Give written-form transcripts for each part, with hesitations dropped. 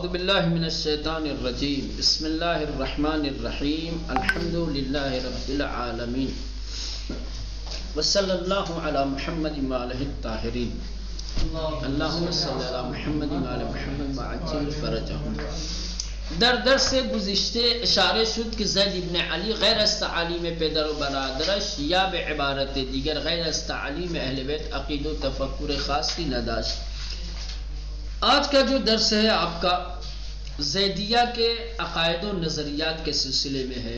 اعوذ باللہ من الشیطان الرجیم بسم اللہ الرحمن الرحیم الحمد للہ رب العالمین وصلی اللہ علی محمد وآلہ الطاہرین اللہم صلی علی محمد وآل محمد وعجل فرجہم۔ در درس گزشتے اشارے شد کہ زید ابن علی غیر از تعالیم پدر و برادرش یا به عبارت دیگر غیر از تعالیم اہل بیت عقید و تفکر خاصی نداشت۔ آج کا جو درس ہے آپ کا زیدیہ کے عقائد و نظریات کے سلسلے میں ہے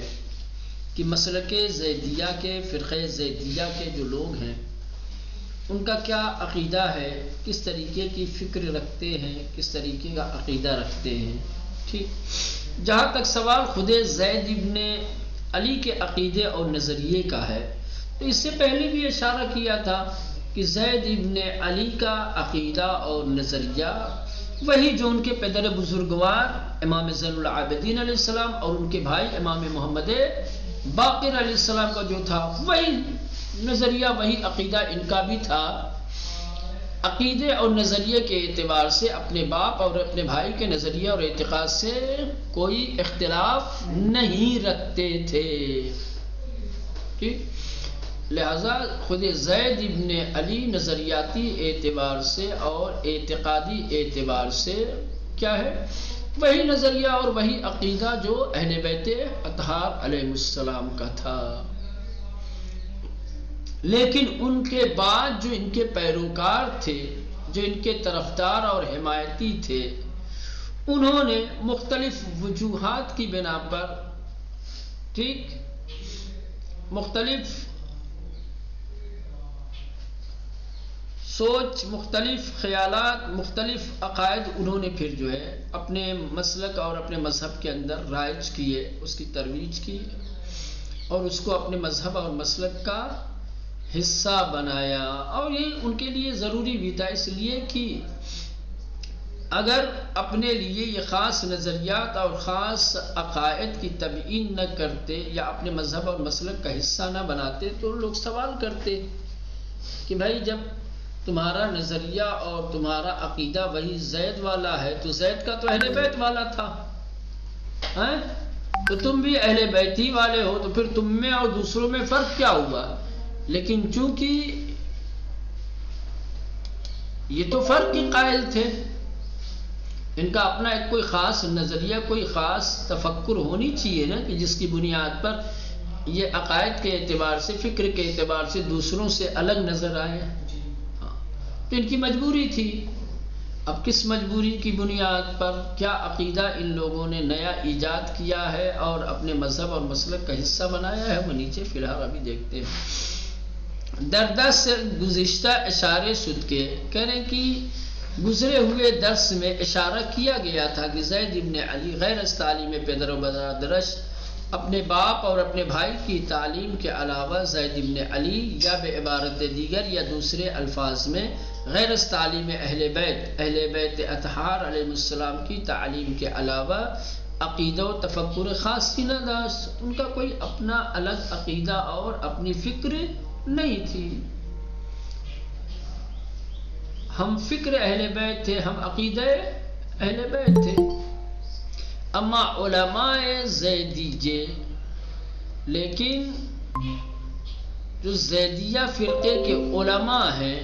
کہ مسلک زیدیہ کے فرقہ زیدیہ کے جو لوگ ہیں ان کا کیا عقیدہ ہے، کس طریقے کی فکر رکھتے ہیں، کس طریقے کا عقیدہ رکھتے ہیں۔ ٹھیک، جہاں تک سوال خود زید ابن علی کے عقیدے اور نظریے کا ہے تو اس سے پہلے بھی اشارہ کیا تھا کہ زید ابن علی کا عقیدہ اور نظریہ وہی جو ان کے پدر بزرگوار امام زین العابدین علیہ السلام اور ان کے بھائی امام محمد باقر علیہ السلام کا جو تھا وہی نظریہ وہی عقیدہ ان کا بھی تھا۔ عقیدے اور نظریے کے اعتبار سے اپنے باپ اور اپنے بھائی کے نظریے اور اعتقاد سے کوئی اختلاف نہیں رکھتے تھے۔ ٹھیک، لہذا خود زید ابن علی نظریاتی اعتبار سے اور اعتقادی اعتبار سے کیا ہے، وہی نظریہ اور وہی عقیدہ جو اہل بیت اطہار علیہ السلام کا تھا۔ لیکن ان کے بعد جو ان کے پیروکار تھے، جو ان کے طرفدار اور حمایتی تھے، انہوں نے مختلف وجوہات کی بنا پر ٹھیک مختلف سوچ، مختلف خیالات، مختلف عقائد انہوں نے پھر جو ہے اپنے مسلک اور اپنے مذہب کے اندر رائج کیے، اس کی ترویج کی اور اس کو اپنے مذہب اور مسلک کا حصہ بنایا۔ اور یہ ان کے لیے ضروری بھی تھا، اس لیے کہ اگر اپنے لیے یہ خاص نظریات اور خاص عقائد کی تبیین نہ کرتے یا اپنے مذہب اور مسلک کا حصہ نہ بناتے تو لوگ سوال کرتے کہ بھائی جب تمہارا نظریہ اور تمہارا عقیدہ وہی زید والا ہے تو زید کا تو اہل بیت والا تھا، تو تم بھی اہل بیتی والے ہو، تو پھر تم میں اور دوسروں میں فرق کیا ہوا؟ لیکن چونکہ یہ تو فرق کے قائل تھے، ان کا اپنا ایک کوئی خاص نظریہ، کوئی خاص تفکر ہونی چاہیے نا، کہ جس کی بنیاد پر یہ عقائد کے اعتبار سے، فکر کے اعتبار سے دوسروں سے الگ نظر آئے۔ تو ان کی مجبوری تھی۔ اب کس مجبوری کی بنیاد پر کیا عقیدہ ان لوگوں نے نیا ایجاد کیا ہے اور اپنے مذہب اور مسلک کا حصہ بنایا ہے، وہ نیچے فی الحال ابھی دیکھتے ہیں۔ درس سے گزشتہ اشارے شد کے کہہ رہے کہ گزرے ہوئے درس میں اشارہ کیا گیا تھا کہ زید ابن علی غیر از تعلیم پدر و برادرش اپنے باپ اور اپنے بھائی کی تعلیم کے علاوہ زید ابن علی یا بے عبارت دیگر یا دوسرے الفاظ میں غیر از تعلیم اہل بیت اطہار علیہ السلام کی تعلیم کے علاوہ عقیدہ و تفکر خاصی نہ داشت۔ ان کا کوئی اپنا الگ عقیدہ اور اپنی فکر نہیں تھی۔ ہم فکر اہل بیت تھے، ہم عقیدہ اہل بیت تھے۔ اما علماء زیدیہ، لیکن جو زیدیہ فرقے کے علماء ہیں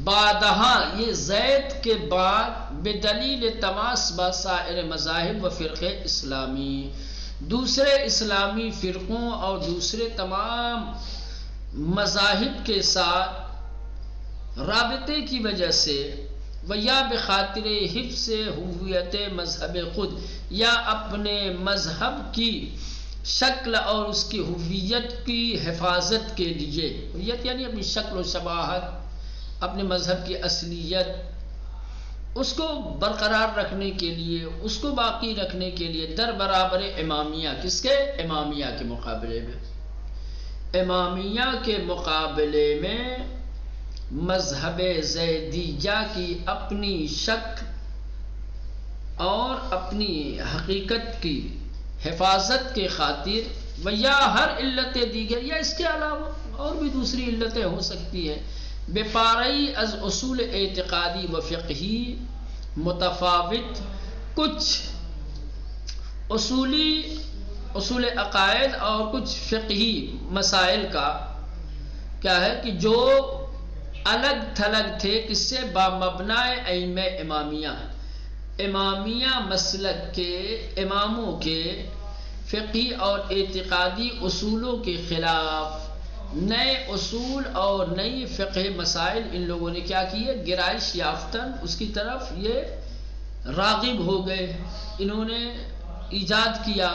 بعدہا، یہ زید کے بعد بدلیل تماس با سائر مذاہب و فرقے اسلامی، دوسرے اسلامی فرقوں اور دوسرے تمام مذاہب کے ساتھ رابطے کی وجہ سے و یا بخاطر حفظ ہویت مذہب خود، یا اپنے مذہب کی شکل اور اس کی ہویت کی حفاظت کے لیے، ہویت یعنی اپنی شکل و شباہت، اپنے مذہب کی اصلیت، اس کو برقرار رکھنے کے لیے، اس کو باقی رکھنے کے لیے در برابر امامیہ، کس کے؟ امامیہ کے مقابلے میں، امامیہ کے مقابلے میں مذہب زیدیہ کی اپنی شک اور اپنی حقیقت کی حفاظت کے خاطر و یا ہر علت دیگر یا اس کے علاوہ اور بھی دوسری علتیں ہو سکتی ہیں، بے پارئی از اصول اعتقادی و فقہی متفاوت کچھ اصول عقائد اور کچھ فقہی مسائل کا کیا ہے کہ جو الگ تھلگ تھے کس سے بامبناء ائمہ امامیہ مسلک کے اماموں کے فقہی اور اعتقادی اصولوں کے خلاف نئے اصول اور نئی فقہ مسائل ان لوگوں نے کیا کیے، گرائش یافتن اس کی طرف یہ راغب ہو گئے، انہوں نے ایجاد کیا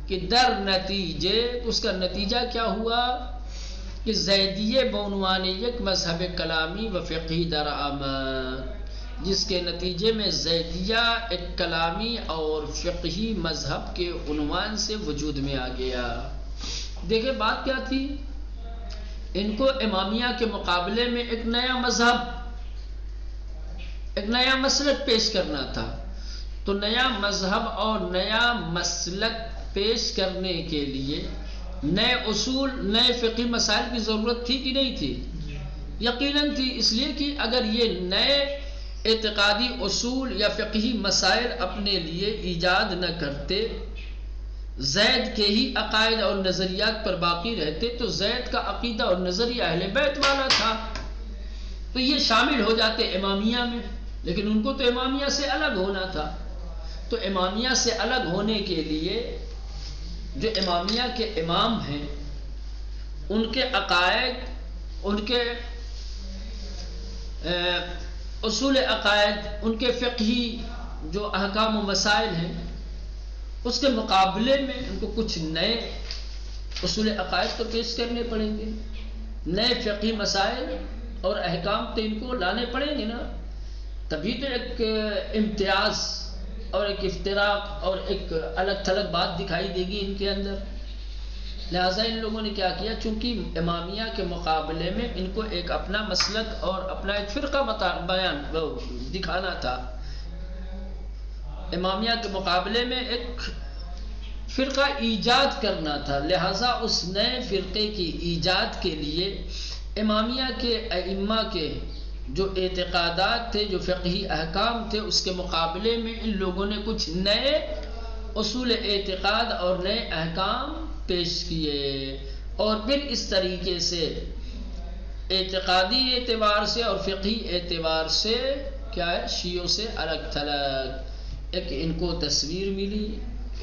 کہ در نتیجے اس کا نتیجہ کیا ہوا کہ زیدیہ بعنوان یک مذہب کلامی و فقہی درآمد، جس کے نتیجے میں زیدیہ ایک کلامی اور فقہی مذہب کے عنوان سے وجود میں آ گیا۔ دیکھیں بات کیا تھی، ان کو امامیہ کے مقابلے میں ایک نیا مذہب، ایک نیا مسلک پیش کرنا تھا، تو نیا مذہب اور نیا مسلک پیش کرنے کے لیے نئے اصول نئے فقہی مسائل کی ضرورت تھی کہ نہیں تھی؟ یقیناً تھی، اس لیے کہ اگر یہ نئے اعتقادی اصول یا فقہی مسائل اپنے لیے ایجاد نہ کرتے، زید کے ہی عقائد اور نظریات پر باقی رہتے، تو زید کا عقیدہ اور نظریہ اہل بیت والا تھا تو یہ شامل ہو جاتے امامیہ میں، لیکن ان کو تو امامیہ سے الگ ہونا تھا۔ تو امامیہ سے الگ ہونے کے لیے جو امامیہ کے امام ہیں ان کے عقائد، ان کے اصول عقائد، ان کے فقہی جو احکام و مسائل ہیں اس کے مقابلے میں ان کو کچھ نئے اصول عقائد تو پیش کرنے پڑیں گے، نئے فقہی مسائل اور احکام تو ان کو لانے پڑیں گے نا، تبھی تو ایک امتیاز اور ایک افتراق اور ایک الگ تھلگ بات دکھائی دے گی ان کے اندر۔ لہٰذا ان لوگوں نے کیا کیا، چونکہ امامیہ کے مقابلے میں ان کو ایک اپنا مسلک اور اپنا ایک فرقہ بیان دکھانا تھا، امامیہ کے مقابلے میں ایک فرقہ ایجاد کرنا تھا، لہٰذا اس نئے فرقے کی ایجاد کے لیے امامیہ کے ائمہ کے جو اعتقادات تھے، جو فقہی احکام تھے، اس کے مقابلے میں ان لوگوں نے کچھ نئے اصول اعتقاد اور نئے احکام پیش کیے، اور پھر اس طریقے سے اعتقادی اعتبار سے اور فقہی اعتبار سے کیا ہے، شیعوں سے الگ تھلگ ایک ان کو تصویر ملی،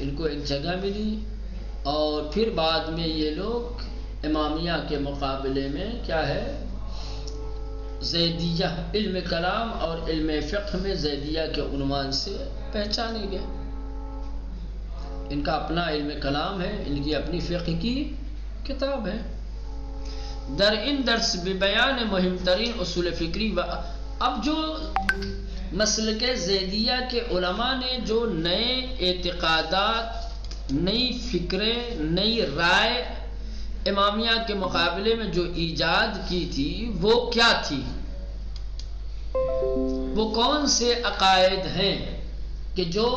ان کو ایک جگہ ملی، اور پھر بعد میں یہ لوگ امامیہ کے مقابلے میں کیا ہے، زیدیہ، علم کلام اور علم فقہ میں زیدیہ کے عنوان سے پہچانے گئے۔ ان کا اپنا علم کلام ہے، ان کی اپنی فقہ کی کتاب ہے۔ در ان درس بیان مہم ترین اصول فکری اب جو مسلک زیدیہ کے علماء نے جو نئے اعتقادات، نئی فکریں، نئی رائے امامیہ کے مقابلے میں جو ایجاد کی تھی وہ کیا تھی، وہ کون سے عقائد ہیں کہ جو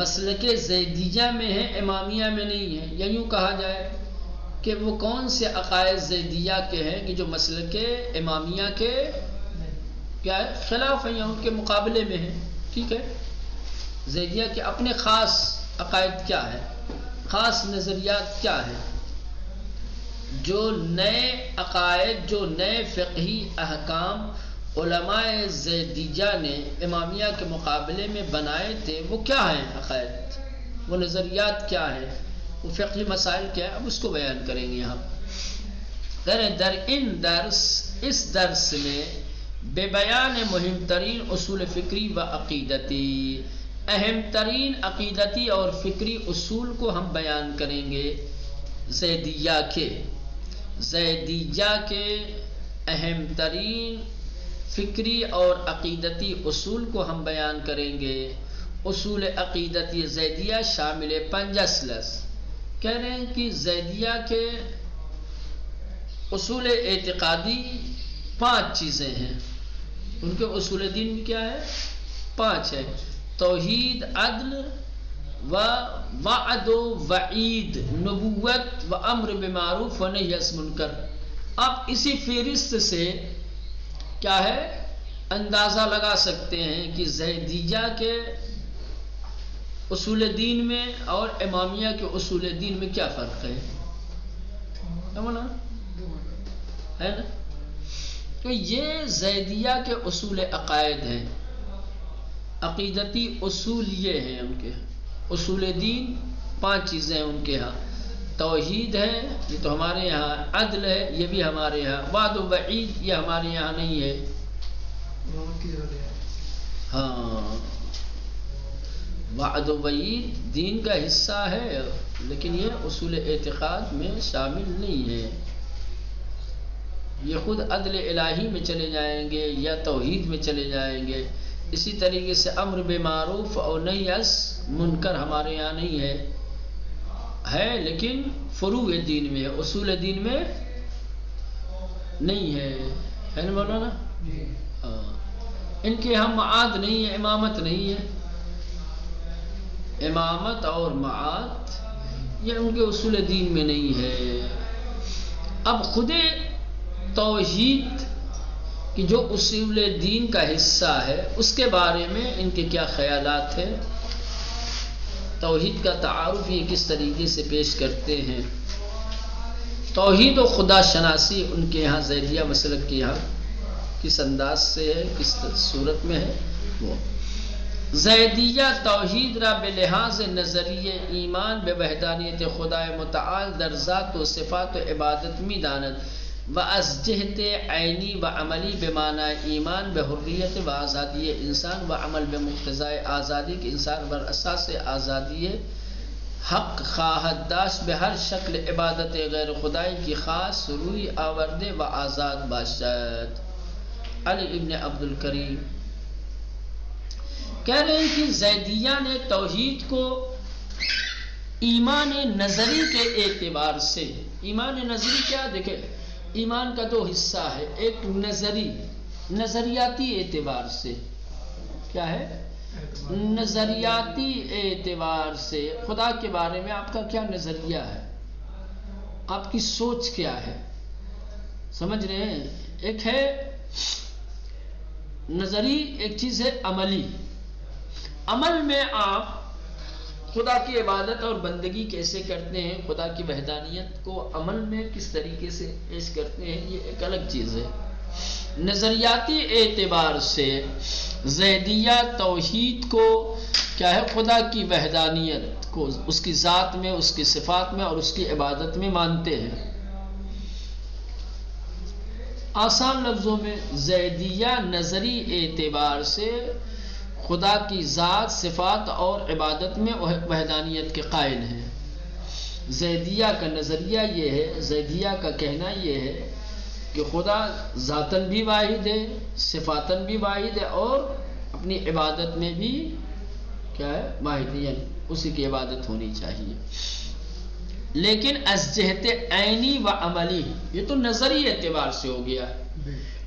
مسلک زیدیہ میں ہیں امامیہ میں نہیں ہیں، یا یوں کہا جائے کہ وہ کون سے عقائد زیدیہ کے ہیں کہ جو مسلک امامیہ کے کیا ہے خلاف ہیں یا ان کے مقابلے میں ہیں۔ ٹھیک ہے، زیدیہ کے اپنے خاص عقائد کیا ہے، خاص نظریات کیا ہیں، جو نئے عقائد، جو نئے فقہی احکام علماء زیدیہ نے امامیہ کے مقابلے میں بنائے تھے، وہ کیا ہیں عقائد، وہ نظریات کیا ہیں، وہ فقہی مسائل کیا ہے، اب اس کو بیان کریں گے یہاں۔ در ان درس، اس درس میں بے بیان مہم ترین اصول فکری و عقیدتی، اہم ترین عقیدتی اور فکری اصول کو ہم بیان کریں گے، زیدیہ کے اہم ترین فکری اور عقیدتی اصول کو ہم بیان کریں گے۔ اصول عقیدتی زیدیہ شامل 5 اصلس، کہہ رہے ہیں کہ زیدیہ کے اصول اعتقادی 5 چیزیں ہیں، ان کے اصول دین میں کیا ہے، 5 ہے، توحید، عدل و وعد و وعید، نبوت و امر بمعروف و نہی عن منکر۔ اب اسی فہرست سے کیا ہے اندازہ لگا سکتے ہیں کہ زیدیہ کے اصول دین میں اور امامیہ کے اصول دین میں کیا فرق ہے ہے نا؟ تو یہ زیدیہ کے اصول عقائد ہیں، عقیدتی اصول یہ ہیں ان کے اصول دین. 5 چیزیں ان کے ہاں. توحید ہے، یہ تو ہمارے یہاں. عدل ہے، یہ بھی ہمارے یہاں. وعد و وعید یہ ہمارے یہاں نہیں ہے. ہاں، وعد و وعید دین کا حصہ ہے لیکن یہ اصول اعتقاد میں شامل نہیں ہے. یہ خود عدل الہی میں چلے جائیں گے یا توحید میں چلے جائیں گے. اسی طریقے سے امر بالمعروف اور نہی از منکر ہمارے یہاں نہیں ہے لیکن فروع دین میں ہے، اصول دین میں نہیں ہے نا مولانا؟ ہاں، ان کے ہم معاد نہیں ہے، امامت نہیں ہے. امامت اور معاد یہ ان کے اصول دین میں نہیں ہے. اب خود توحید کی جو اصول دین کا حصہ ہے اس کے بارے میں ان کے کیا خیالات ہیں، توحید کا تعارف یہ کس طریقے سے پیش کرتے ہیں. توحید و خدا شناسی ان کے یہاں زیدیہ مسلک کے یہاں کس انداز سے ہے، کس صورت میں ہے. وہ زیدیہ توحید را بلحاظ نظریہ ایمان بے وحدانیت خدا متعال در ذات و صفات و عبادت می داند و از جہت عینی و عملی بمعنی ایمان بحریت و آزادی انسان و عمل بمقتضای آزادی کے انسان بر اساس آزادی حق خواہد داشت بے ہر شکل عبادت غیر خدائی کی خاص روی آورده و آزاد باشد. علی ابن عبد الکریم کہہ رہے ہیں کہ زیدیہ نے توحید کو ایمان نظری کے اعتبار سے، ایمان نظری کیا دیکھیں، ایمان کا 2 حصہ ہے، ایک نظریاتی اعتبار سے، کیا ہے؟ نظریاتی اعتبار سے خدا کے بارے میں آپ کا کیا نظریہ ہے، آپ کی سوچ کیا ہے، سمجھ رہے ہیں؟ ایک ہے نظری، ایک چیز ہے عملی. عمل میں آپ خدا کی عبادت اور بندگی کیسے کرتے ہیں، خدا کی وحدانیت کو عمل میں کس طریقے سے پیش کرتے ہیں، یہ ایک الگ چیز ہے. نظریاتی اعتبار سے زیدیہ توحید کو کیا ہے، خدا کی وحدانیت کو اس کی ذات میں، اس کی صفات میں اور اس کی عبادت میں مانتے ہیں. آسان لفظوں میں زیدیہ نظری اعتبار سے خدا کی ذات، صفات اور عبادت میں وحدانیت کے قائل ہیں. زیدیہ کا نظریہ یہ ہے، زیدیہ کا کہنا یہ ہے کہ خدا ذاتاً بھی واحد ہے، صفاتاً بھی واحد ہے اور اپنی عبادت میں بھی کیا ہے، واحد ہے، یعنی اسی کی عبادت ہونی چاہیے. لیکن از جہت عینی و عملی، یہ تو نظری اعتبار سے ہو گیا،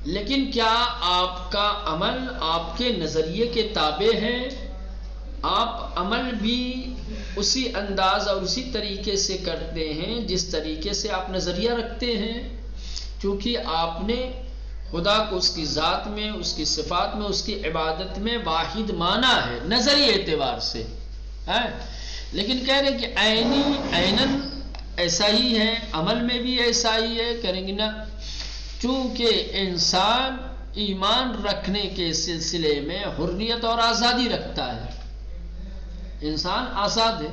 لیکن کیا آپ کا عمل آپ کے نظریے کے تابع ہے؟ آپ عمل بھی اسی انداز اور اسی طریقے سے کرتے ہیں جس طریقے سے آپ نظریہ رکھتے ہیں، کیونکہ آپ نے خدا کو اس کی ذات میں، اس کی صفات میں، اس کی عبادت میں واحد مانا ہے نظری اعتبار سے. لیکن کہہ رہے کہ عیناً ایسا ہی ہے، عمل میں بھی ایسا ہی ہے، کریں گے نا، چونکہ انسان ایمان رکھنے کے سلسلے میں حریت اور آزادی رکھتا ہے. انسان آزاد ہے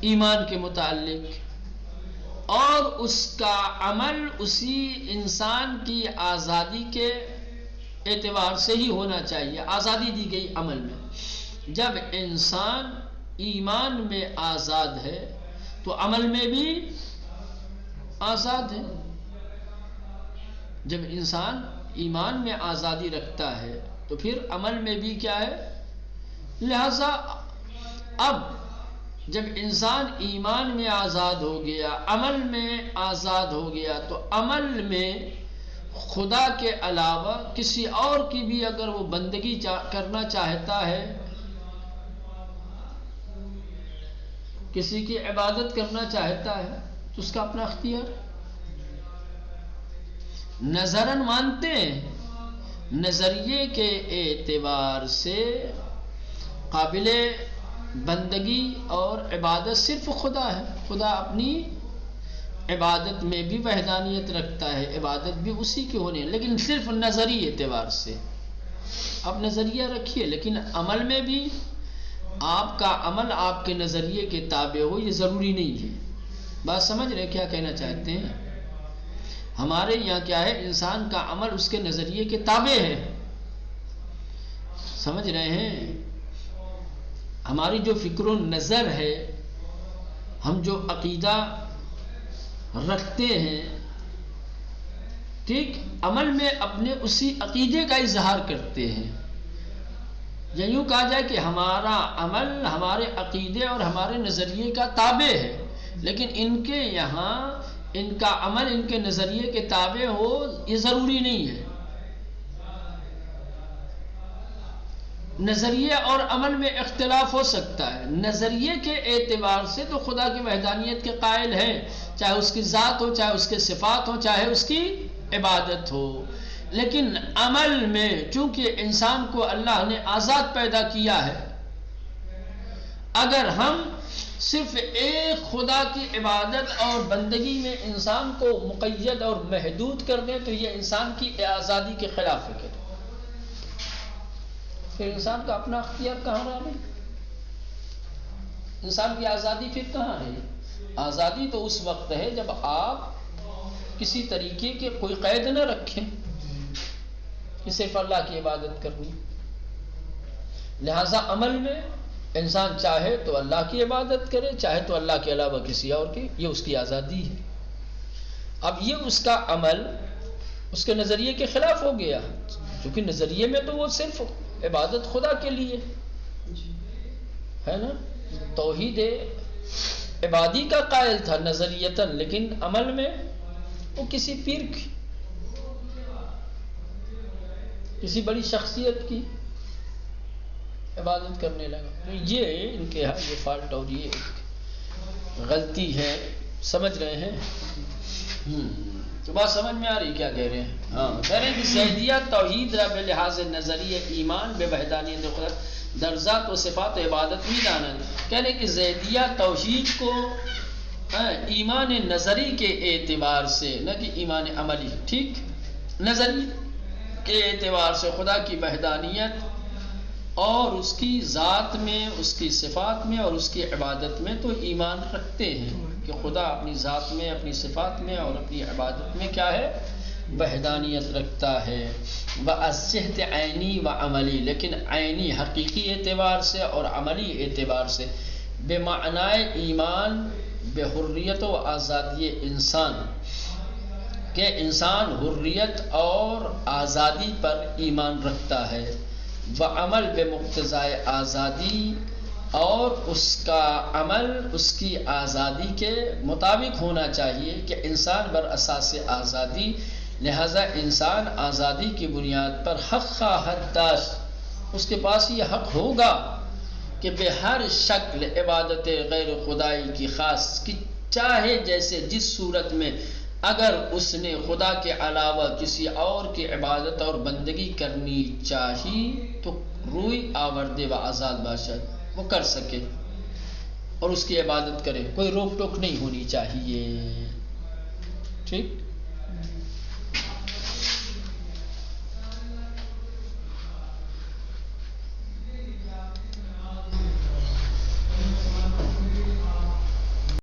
ایمان کے متعلق، اور اس کا عمل اسی انسان کی آزادی کے اعتبار سے ہی ہونا چاہیے. آزادی دی گئی عمل میں. جب انسان ایمان میں آزاد ہے تو عمل میں بھی آزاد ہے. جب انسان ایمان میں آزادی رکھتا ہے تو پھر عمل میں بھی کیا ہے. لہذا اب جب انسان ایمان میں آزاد ہو گیا، عمل میں آزاد ہو گیا، تو عمل میں خدا کے علاوہ کسی اور کی بھی اگر وہ بندگی کرنا چاہتا ہے، کسی کی عبادت کرنا چاہتا ہے تو اس کا اپنا اختیار. نظراً مانتے ہیں نظریے کے اعتبار سے قابل بندگی اور عبادت صرف خدا ہے. خدا اپنی عبادت میں بھی وحدانیت رکھتا ہے، عبادت بھی اسی کی ہونی ہے، لیکن صرف نظری اعتبار سے. آپ نظریہ رکھیے، لیکن عمل میں بھی آپ کا عمل آپ کے نظریے کے تابع ہو، یہ ضروری نہیں ہے. بات سمجھ رہے کیا کہنا چاہتے ہیں؟ ہمارے یہاں کیا ہے، انسان کا عمل اس کے نظریے کے تابع ہے. سمجھ رہے ہیں؟ ہماری جو فکر و نظر ہے، ہم جو عقیدہ رکھتے ہیں، ٹھیک، عمل میں اپنے اسی عقیدے کا اظہار کرتے ہیں. یا یوں کہا جائے کہ ہمارا عمل ہمارے عقیدے اور ہمارے نظریے کا تابع ہے، لیکن ان کے یہاں ان کا عمل ان کے نظریے کے تابع ہو یہ ضروری نہیں ہے. نظریے اور عمل میں اختلاف ہو سکتا ہے. نظریے کے اعتبار سے تو خدا کی وحدانیت کے قائل ہیں، چاہے اس کی ذات ہو، چاہے اس کے صفات ہو، چاہے اس کی عبادت ہو. لیکن عمل میں چونکہ انسان کو اللہ نے آزاد پیدا کیا ہے، اگر ہم صرف ایک خدا کی عبادت اور بندگی میں انسان کو مقید اور محدود کر دیں تو یہ انسان کی آزادی کے خلاف ہے. پھر انسان کا اپنا اختیار کہاں رہا؟ انسان کی آزادی پھر کہاں ہے؟ آزادی تو اس وقت ہے جب آپ کسی طریقے کے کوئی قید نہ رکھیں کہ صرف اللہ کی عبادت کرنی. لہذا عمل میں انسان چاہے تو اللہ کی عبادت کرے، چاہے تو اللہ کے علاوہ کسی اور کی، یہ اس کی آزادی ہے. اب یہ اس کا عمل اس کے نظریے کے خلاف ہو گیا، کیونکہ نظریے میں تو وہ صرف عبادت خدا کے لیے ہے نا، توحید عبادی کا قائل تھا نظریتاً، لیکن عمل میں وہ کسی پیر کی، کسی بڑی شخصیت کی عبادت کرنے لگا. یہ ان کے ہاں یہ فالٹ اور یہ غلطی ہے. سمجھ رہے ہیں؟ تو بات سمجھ میں آ رہی کیا کہہ رہے ہیں؟ ہاں کہہ رہے ہیں کہ زیدیہ توحید را بلحاظ نظریہ ایمان بے وحدانیت خدا در ذات و صفات و عبادت بھی دانند. کہہ رہے ہیں کہ زیدیہ توحید کو ایمان نظری کے اعتبار سے، نہ کہ ایمان عملی، ٹھیک، نظری کے اعتبار سے خدا کی وحدانیت اور اس کی ذات میں، اس کی صفات میں اور اس کی عبادت میں تو ایمان رکھتے ہیں کہ خدا اپنی ذات میں، اپنی صفات میں اور اپنی عبادت میں کیا ہے؟ وحدانیت رکھتا ہے. وَالصِّحْتِ عینی و عملی، لیکن عینی حقیقی اعتبار سے اور عملی اعتبار سے بے معنائے ایمان بحریت و آزادی انسان، کہ انسان حریت اور آزادی پر ایمان رکھتا ہے. وعمل بمقتضائے آزادی، اور اس کا عمل اس کی آزادی کے مطابق ہونا چاہیے کہ انسان بر اساس آزادی، لہذا انسان آزادی کی بنیاد پر حق خواہد داشت، اس کے پاس یہ حق ہوگا کہ بے ہر شکل عبادت غیر خدائی کی خاص کی، چاہے جیسے جس صورت میں اگر اس نے خدا کے علاوہ کسی اور کی عبادت اور بندگی کرنی چاہی تو روئی آوردے و آزاد باشد، وہ کر سکے اور اس کی عبادت کرے، کوئی روک ٹوک نہیں ہونی چاہیے. ٹھیک.